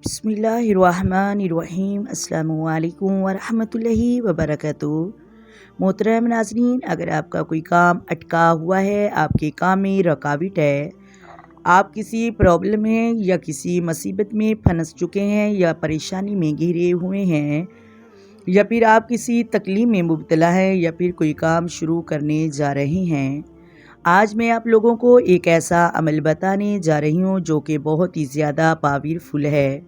بسم اللہ الرحمن الرحیم۔ السلام علیکم ورحمۃ اللہ وبرکاتہ۔ محترم ناظرین، اگر آپ کا کوئی کام اٹکا ہوا ہے، آپ کے کام میں رکاوٹ ہے، آپ کسی پرابلم میں یا کسی مصیبت میں پھنس چکے ہیں یا پریشانی میں گھرے ہوئے ہیں، یا پھر آپ کسی تکلیف میں مبتلا ہیں، یا پھر کوئی کام شروع کرنے جا رہے ہیں، آج میں آپ لوگوں کو ایک ایسا عمل بتانے جا رہی ہوں جو کہ بہت ہی زیادہ پاورفل ہے۔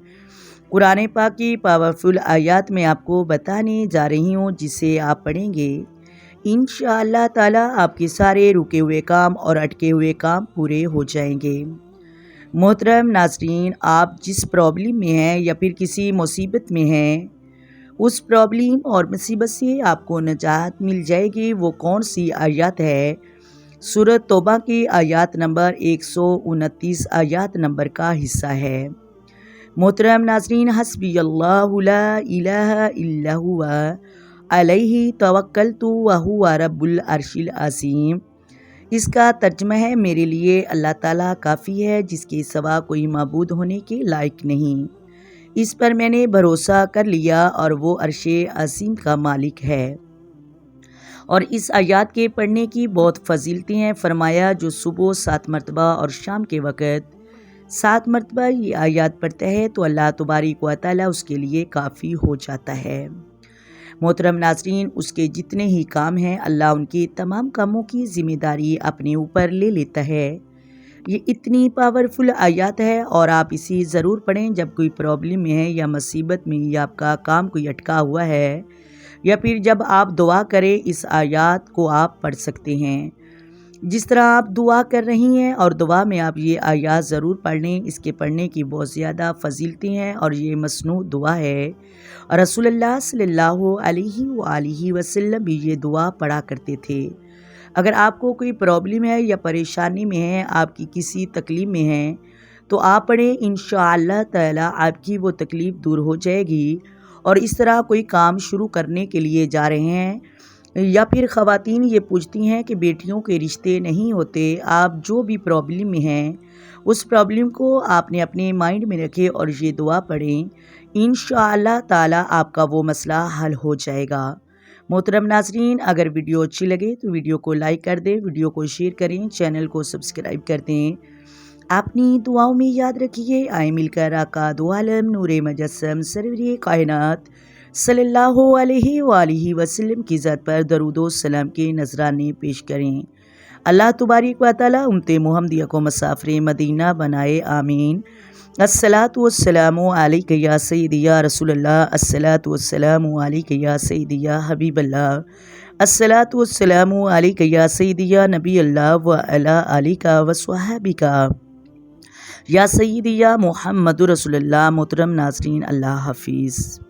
قرآن پاک کی پاورفل آیات میں آپ کو بتانے جا رہی ہوں، جسے آپ پڑھیں گے انشاءاللہ تعالی آپ کے سارے رکے ہوئے کام اور اٹکے ہوئے کام پورے ہو جائیں گے۔ محترم ناظرین، آپ جس پرابلم میں ہیں یا پھر کسی مصیبت میں ہیں، اس پرابلم اور مصیبت سے آپ کو نجات مل جائے گی۔ وہ کون سی آیات ہے؟ سورۃ توبہ کی آیات نمبر 129 آیات نمبر کا حصہ ہے۔ محترم ناظرین، حسبی اللہ لا الہ الا ہوا علیہ توکلت وہو رب العرش العظیم۔ اس کا ترجمہ ہے، میرے لیے اللہ تعالیٰ کافی ہے، جس کے سوا کوئی معبود ہونے کے لائق نہیں۔ اس پر میں نے بھروسہ کر لیا اور وہ عرش عظیم کا مالک ہے۔ اور اس آیات کے پڑھنے کی بہت فضیلتیں ہیں۔ فرمایا، جو صبح 7 مرتبہ اور شام کے وقت 7 مرتبہ یہ آیات پڑھتا ہے تو اللہ تبارک و تعالیٰ اس کے لیے کافی ہو جاتا ہے۔ محترم ناظرین، اس کے جتنے ہی کام ہیں، اللہ ان کے تمام کاموں کی ذمہ داری اپنے اوپر لے لیتا ہے۔ یہ اتنی پاورفل آیات ہے اور آپ اسی ضرور پڑھیں جب کوئی پرابلم میں ہے یا مصیبت میں، یا آپ کا کام کوئی اٹکا ہوا ہے، یا پھر جب آپ دعا کریں اس آیات کو آپ پڑھ سکتے ہیں۔ جس طرح آپ دعا کر رہی ہیں اور دعا میں آپ یہ آیات ضرور پڑھ لیں۔ اس کے پڑھنے کی بہت زیادہ فضیلتیں ہیں اور یہ مصنوع دعا ہے، اور رسول اللہ صلی اللہ علیہ وآلہ وسلم بھی یہ دعا پڑھا کرتے تھے۔ اگر آپ کو کوئی پرابلم ہے یا پریشانی میں ہے، آپ کی کسی تکلیف میں ہے، تو آپ پڑھیں، انشاءاللہ تعالی آپ کی وہ تکلیف دور ہو جائے گی۔ اور اس طرح کوئی کام شروع کرنے کے لیے جا رہے ہیں، یا پھر خواتین یہ پوچھتی ہیں کہ بیٹیوں کے رشتے نہیں ہوتے، آپ جو بھی پرابلم میں ہیں اس پرابلم کو آپ نے اپنے مائنڈ میں رکھے اور یہ دعا پڑھیں، انشاءاللہ تعالی آپ کا وہ مسئلہ حل ہو جائے گا۔ محترم ناظرین، اگر ویڈیو اچھی لگے تو ویڈیو کو لائک کر دیں، ویڈیو کو شیئر کریں، چینل کو سبسکرائب کر دیں۔ اپنی دعاؤں میں یاد رکھیے، آئے مل کر آقا دو عالم نور مجسم سرور کائنات صلی اللہ علیہ وآلہ وسلم کی ذات پر درود و سلام کے نذرانے پیش کریں۔ اللہ تبارک و تعالی امت محمدیہ کو مسافر مدینہ بنائے، آمین۔ الصلاۃ والسلام علیک یا سیدی یا رسول اللہ، الصلاۃ والسلام علیک یا سیدی یا حبیب اللہ، الصلاۃ والسلام علیک یا سیدی یا نبی اللہ وعلی آلک وصحبک یا سیدی یا محمد رسول اللہ۔ محترم ناظرین، اللہ حافظ۔